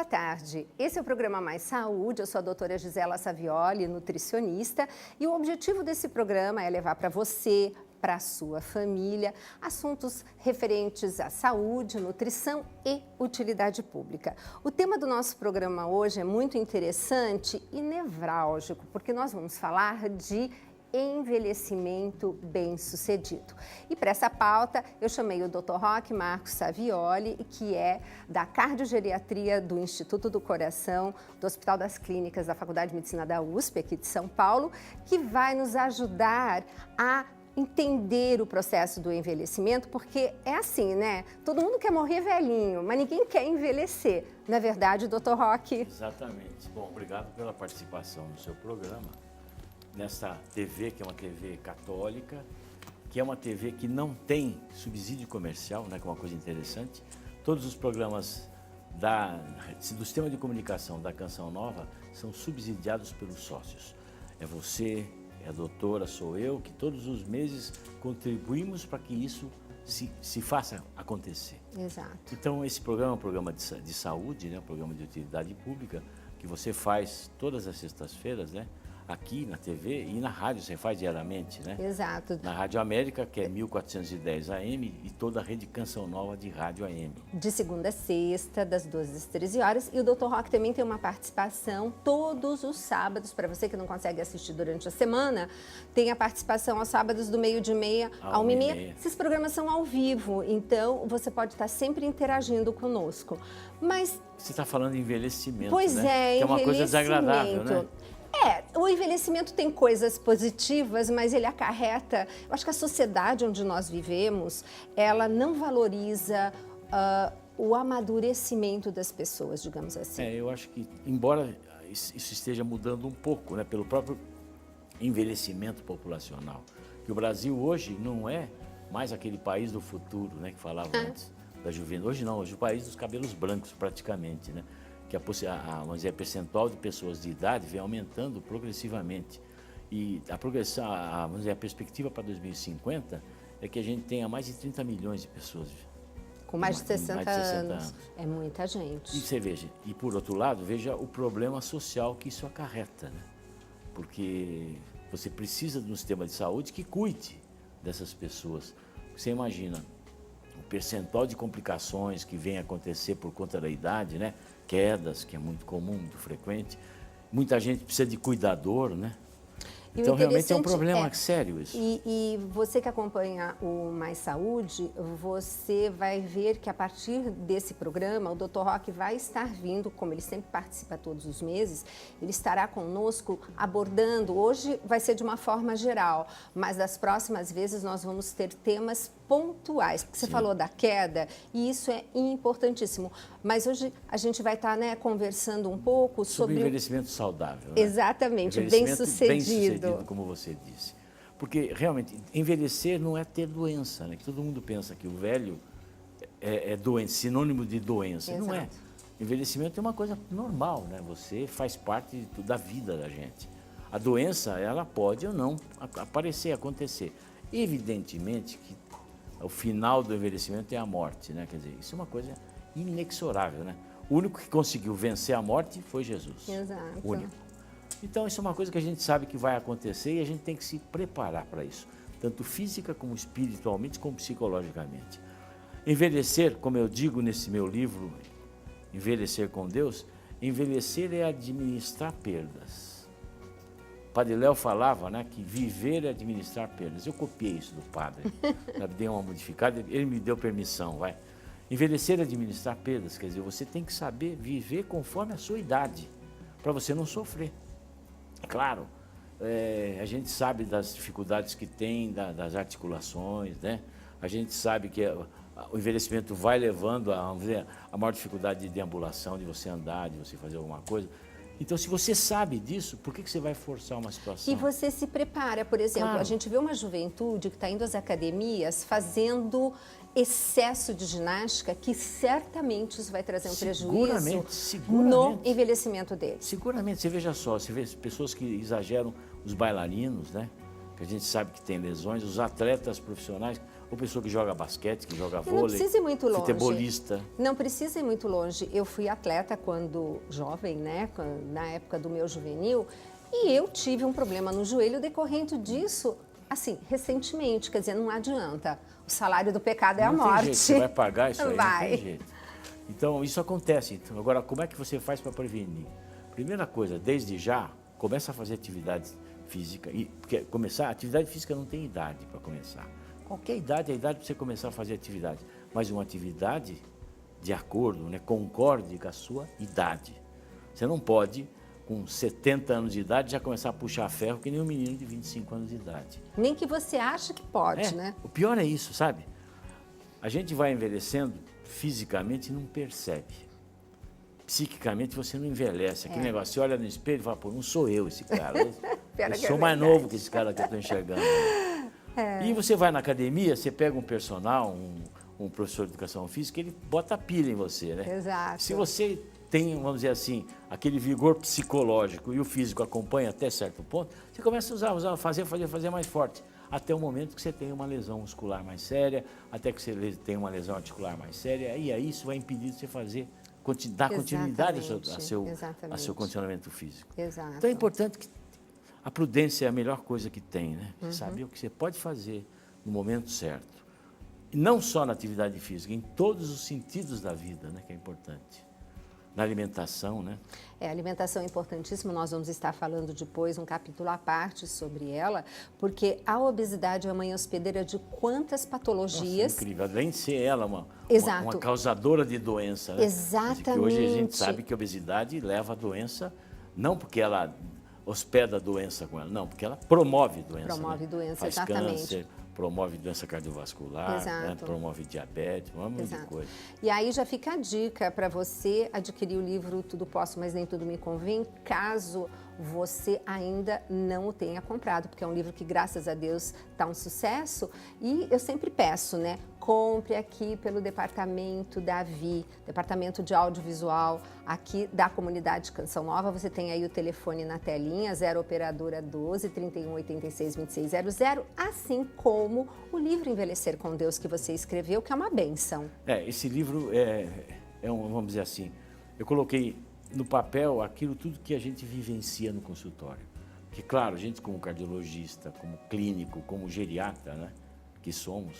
boa tarde. Esse é o programa Mais Saúde. Eu sou a doutora Gisela Savioli, nutricionista, e o objetivo desse programa é levar para você, para a sua família, assuntos referentes à saúde, nutrição e utilidade pública. O tema do nosso programa hoje é muito interessante e nevrálgico, porque nós vamos falar de envelhecimento bem-sucedido. E para essa pauta, eu chamei o Dr. Roque Marcos Savioli, que é da Cardiogeriatria do Instituto do Coração, do Hospital das Clínicas da Faculdade de Medicina da USP, aqui de São Paulo, que vai nos ajudar a entender o processo do envelhecimento, porque é assim, né? Todo mundo quer morrer velhinho, mas ninguém quer envelhecer. Não é verdade, Dr. Roque? Exatamente. Bom, obrigado pela participação no seu programa. Nessa TV, que é uma TV católica, que é uma TV que não tem subsídio comercial, né, que é uma coisa interessante. Todos os programas do sistema de comunicação da Canção Nova são subsidiados pelos sócios. É você, é a doutora, sou eu, que todos os meses contribuímos para que isso se faça acontecer. Exato. Então, esse programa é um programa de saúde, né, um programa de utilidade pública, que você faz todas as sextas-feiras, né? Aqui na TV e na rádio, você faz diariamente, né? Exato. Na Rádio América, que é 1410 AM, e toda a rede Canção Nova de rádio AM. De segunda a sexta, das 12 às 13 horas. E o Dr. Roque também tem uma participação todos os sábados, para você que não consegue assistir durante a semana, tem a participação aos sábados do meio-dia e meia à 1h30. Esses programas são ao vivo, então você pode estar sempre interagindo conosco. Mas... Você está falando de envelhecimento, pois né? É, que é uma coisa desagradável, né? O envelhecimento tem coisas positivas, mas ele acarreta... Eu acho que a sociedade onde nós vivemos, ela não valoriza o amadurecimento das pessoas, digamos assim. Eu acho que, embora isso esteja mudando um pouco, né, pelo próprio envelhecimento populacional, que o Brasil hoje não é mais aquele país do futuro, né, que falava antes da juventude. Hoje não, hoje é o país dos cabelos brancos, praticamente, né? Que vamos dizer, a percentual de pessoas de idade vem aumentando progressivamente. E vamos dizer, a perspectiva para 2050 é que a gente tenha mais de 30 milhões de pessoas. Com mais de 60 anos. É muita gente. E você veja, e por outro lado, veja o problema social que isso acarreta, né? Porque você precisa de um sistema de saúde que cuide dessas pessoas. Você imagina o percentual de complicações que vem acontecer por conta da idade, né? Quedas, que é muito comum, muito frequente. Muita gente precisa de cuidador, né? Então, realmente é um problema sério isso. E você que acompanha o Mais Saúde, você vai ver que a partir desse programa, o Dr. Roque vai estar vindo, como ele sempre participa todos os meses, ele estará conosco abordando, hoje vai ser de uma forma geral, mas das próximas vezes nós vamos ter temas pontuais, porque você falou da queda, e isso é importantíssimo. Mas hoje a gente vai estar, né, conversando um pouco sobre... envelhecimento saudável. Né? Exatamente, bem-sucedido. Como você disse. Porque, realmente, envelhecer não é ter doença, né? Que todo mundo pensa que o velho é doente, sinônimo de doença. Exato. Não é. Envelhecimento é uma coisa normal, né? Você faz parte da vida da gente. A doença, ela pode ou não aparecer, acontecer. Evidentemente que o final do envelhecimento é a morte, né? Quer dizer, isso é uma coisa inexorável, né? O único que conseguiu vencer a morte foi Jesus. Exato. O único. Então, isso é uma coisa que a gente sabe que vai acontecer e a gente tem que se preparar para isso, tanto física como espiritualmente, como psicologicamente. Envelhecer, como eu digo nesse meu livro, Envelhecer com Deus, envelhecer é administrar perdas. O Padre Léo falava, né, que viver é administrar perdas. Eu copiei isso do padre, dei uma modificada, ele me deu permissão, vai. Envelhecer é administrar perdas, quer dizer, você tem que saber viver conforme a sua idade, para você não sofrer. Claro, a gente sabe das dificuldades que tem, das articulações, né? A gente sabe que o envelhecimento vai levando a maior dificuldade de deambulação, de você andar, de você fazer alguma coisa. Então, se você sabe disso, por que você vai forçar uma situação? E você se prepara, por exemplo, claro. A gente vê uma juventude que está indo às academias fazendo excesso de ginástica, que certamente isso vai trazer um prejuízo no envelhecimento dele. Seguramente, você veja só, você vê pessoas que exageram, os bailarinos, né? Que a gente sabe que tem lesões, os atletas profissionais, ou pessoa que joga basquete, que joga E vôlei, não precisa ir muito longe. futebolista. Não precisa ir muito longe. Eu fui atleta quando jovem, né? Na época do meu juvenil, e eu tive um problema no joelho decorrente disso, assim, recentemente. Quer dizer, não adianta. O salário do pecado é a Não morte. tem jeito, você vai pagar isso aí, Vai. não tem jeito. Então, isso acontece. Então, agora, como é que você faz para prevenir? Primeira coisa, desde já, começa a fazer atividade física. Porque começar, atividade física não tem idade para começar. Qualquer idade é a idade para você começar a fazer atividade. Mas uma atividade de acordo, né, concorde com a sua idade. Você não pode, com 70 anos de idade, já começar a puxar ferro que nem um menino de 25 anos de idade. Nem que você acha que pode, né? O pior é isso, sabe? A gente vai envelhecendo fisicamente e não percebe. Psiquicamente você não envelhece. Aquele negócio, você olha no espelho e fala, pô, não sou eu esse cara. Eu sou mais novo que esse cara que eu estou enxergando. E você vai na academia, você pega um personal, um professor de educação física, ele bota a pilha em você, né? Exato. Se você tem, vamos dizer assim, aquele vigor psicológico e o físico acompanha até certo ponto, você começa a usar, fazer mais forte. Até o momento que você tem uma lesão muscular mais séria, até que você tenha uma lesão articular mais séria, e aí isso vai impedir de você dar continuidade ao seu condicionamento físico. Exato. Então é importante que a prudência é a melhor coisa que tem, né? Saber o que você pode fazer no momento certo. E não só na atividade física, em todos os sentidos da vida, né? Que é importante. Na alimentação, né? A alimentação é importantíssima, nós vamos estar falando depois um capítulo à parte sobre ela, porque a obesidade é a mãe hospedeira de quantas patologias. Nossa, incrível, além de ser ela uma causadora de doença, né? Exatamente. Que hoje a gente sabe que a obesidade leva a doença, não porque ela hospeda a doença com ela, não, porque ela promove doença. Promove doença, faz exatamente. Câncer, promove doença cardiovascular, né? Promove diabetes, um monte de coisa. E aí já fica a dica para você adquirir o livro Tudo Posso, Mas Nem Tudo Me Convém, caso você ainda não o tenha comprado, porque é um livro que, graças a Deus, está um sucesso. E eu sempre peço, né? Compre aqui pelo Departamento Davi, Departamento de Audiovisual, aqui da comunidade Canção Nova. Você tem aí o telefone na telinha, 0 operadora 12 31 86 2600, assim como o livro Envelhecer com Deus que você escreveu, que é uma bênção. Esse livro vamos dizer assim, eu coloquei no papel aquilo tudo que a gente vivencia no consultório. Porque, claro, a gente como cardiologista, como clínico, como geriatra, né, que somos,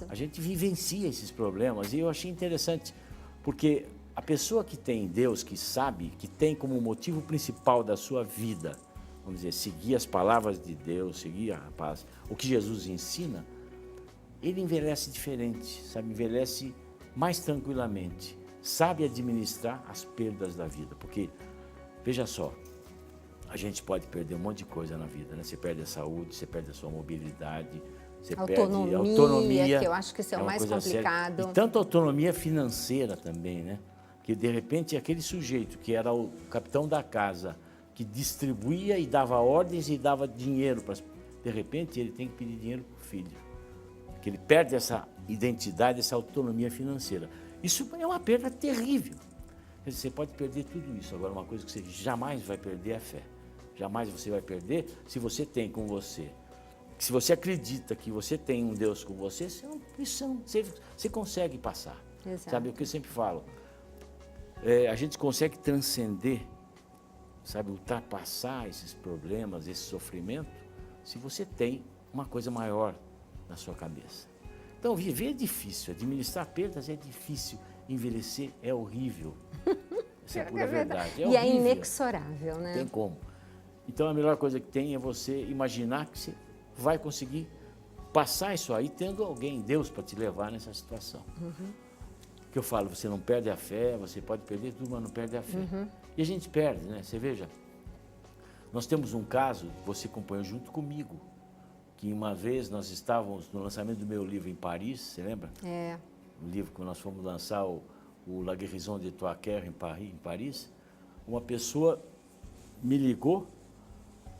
a gente vivencia esses problemas. E eu achei interessante, porque a pessoa que tem Deus, que sabe, que tem como motivo principal da sua vida, vamos dizer, seguir as palavras de Deus, seguir a paz, o que Jesus ensina, ele envelhece diferente, sabe? Envelhece mais tranquilamente. Sabe administrar as perdas da vida, porque, veja só, a gente pode perder um monte de coisa na vida, né? Você perde a saúde, você perde a sua mobilidade, você perde a autonomia, que eu acho que isso é o mais complicado. Séria. E tanto a autonomia financeira também, né? Que, de repente, aquele sujeito que era o capitão da casa, que distribuía e dava ordens e dava dinheiro, de repente, ele tem que pedir dinheiro para o filho, que ele perde essa identidade, essa autonomia financeira. Isso é uma perda terrível. Quer dizer, você pode perder tudo isso. Agora, uma coisa que você jamais vai perder é a fé. Jamais você vai perder se você tem com você. Se você acredita que você tem um Deus com você, você consegue passar. Exato. Sabe o que eu sempre falo? A gente consegue transcender, sabe, ultrapassar esses problemas, esse sofrimento, se você tem uma coisa maior na sua cabeça. Então, viver é difícil, administrar perdas é difícil, envelhecer é horrível. Essa é a pura verdade. E é inexorável, né? Tem como. Então, a melhor coisa que tem é você imaginar que você vai conseguir passar isso aí tendo alguém, Deus, para te levar nessa situação. Que eu falo, você não perde a fé, você pode perder tudo, mas não perde a fé. E a gente perde, né? Você veja, nós temos um caso, você acompanhou junto comigo, que uma vez nós estávamos no lançamento do meu livro em Paris, você lembra? O livro que nós fomos lançar, o La Guérison de Troiscaire em Paris. Uma pessoa me ligou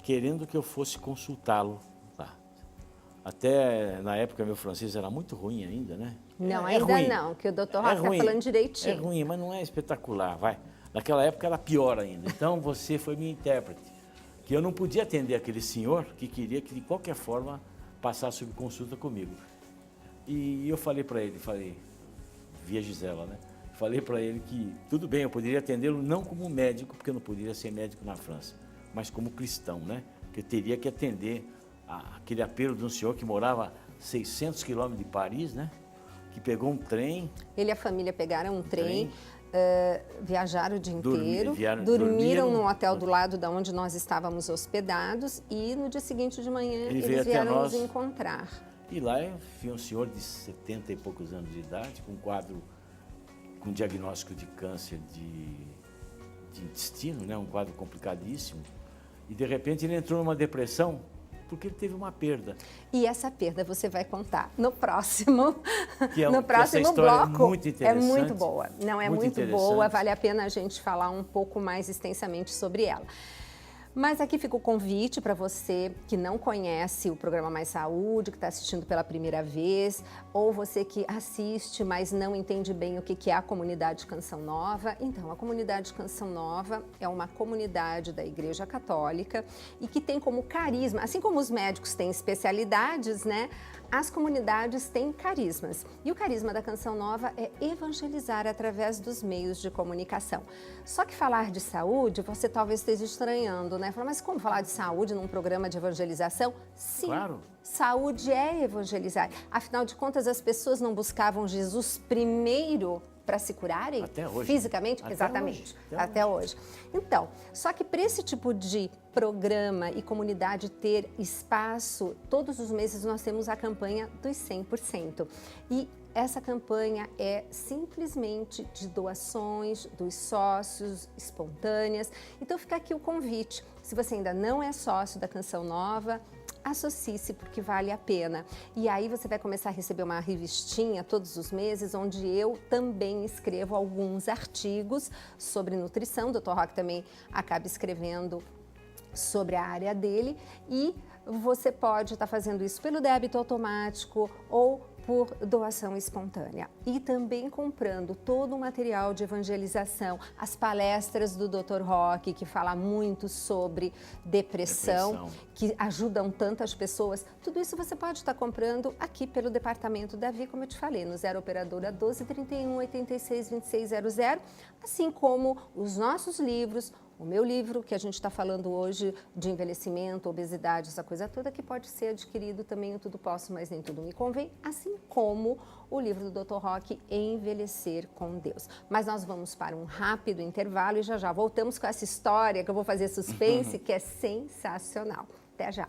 querendo que eu fosse consultá-lo lá. Até na época meu francês era muito ruim ainda, né? Não, ainda ruim. Não, que o doutor Rosa está falando direitinho. É ruim, mas não é espetacular, vai. Naquela época era pior ainda. Então você foi minha intérprete. Que eu não podia atender aquele senhor que queria que de qualquer forma passasse sob consulta comigo. E eu falei para ele, via Gisela, né? Falei para ele que tudo bem, eu poderia atendê-lo não como médico, porque eu não poderia ser médico na França, mas como cristão, né? Que eu teria que atender aquele apelo de um senhor que morava a 600 quilômetros de Paris, né? Que pegou um trem. Ele e a família pegaram um trem. Viajaram o dia inteiro, dormiram dormiram num hotel do lado da onde nós estávamos hospedados e no dia seguinte de manhã Ele eles vieram nos encontrar. E lá eu vi um senhor de 70 e poucos anos de idade, com um quadro, com diagnóstico de câncer de intestino, né? Um quadro complicadíssimo. E de repente ele entrou numa depressão porque ele teve uma perda. E essa perda você vai contar no próximo, no próximo essa história bloco. É muito interessante. É muito boa. Não, é muito boa, vale a pena a gente falar um pouco mais extensamente sobre ela. Mas aqui fica o convite para você que não conhece o programa Mais Saúde, que está assistindo pela primeira vez, ou você que assiste, mas não entende bem o que é a comunidade Canção Nova. Então, a comunidade Canção Nova é uma comunidade da Igreja Católica e que tem como carisma, assim como os médicos têm especialidades, né? As comunidades têm carismas. E o carisma da Canção Nova é evangelizar através dos meios de comunicação. Só que falar de saúde, você talvez esteja estranhando, né? Falar, mas como falar de saúde num programa de evangelização? Sim, claro. Saúde é evangelizar. Afinal de contas, as pessoas não buscavam Jesus primeiro para se curarem? Até hoje. Fisicamente? Até Exatamente. Hoje. Até hoje. Então, só que para esse tipo de programa e comunidade ter espaço, todos os meses nós temos a campanha dos 100%. E essa campanha é simplesmente de doações dos sócios espontâneas. Então fica aqui o convite. Se você ainda não é sócio da Canção Nova, associe-se porque vale a pena. E aí você vai começar a receber uma revistinha todos os meses, onde eu também escrevo alguns artigos sobre nutrição. O Dr. Roque também acaba escrevendo sobre a área dele e você pode estar fazendo isso pelo débito automático ou por doação espontânea. E também comprando todo o material de evangelização, as palestras do Dr. Roque, que fala muito sobre depressão, que ajudam tantas pessoas. Tudo isso você pode estar comprando aqui pelo Departamento Davi, como eu te falei, no 0 Operadora 12 31 86 2600, assim como os nossos livros, o meu livro, que a gente está falando hoje de envelhecimento, obesidade, essa coisa toda, que pode ser adquirido também, o Tudo Posso, mas nem tudo me convém, assim como o livro do Dr. Roque, Envelhecer com Deus. Mas nós vamos para um rápido intervalo e já voltamos com essa história que eu vou fazer suspense, que é sensacional. Até já!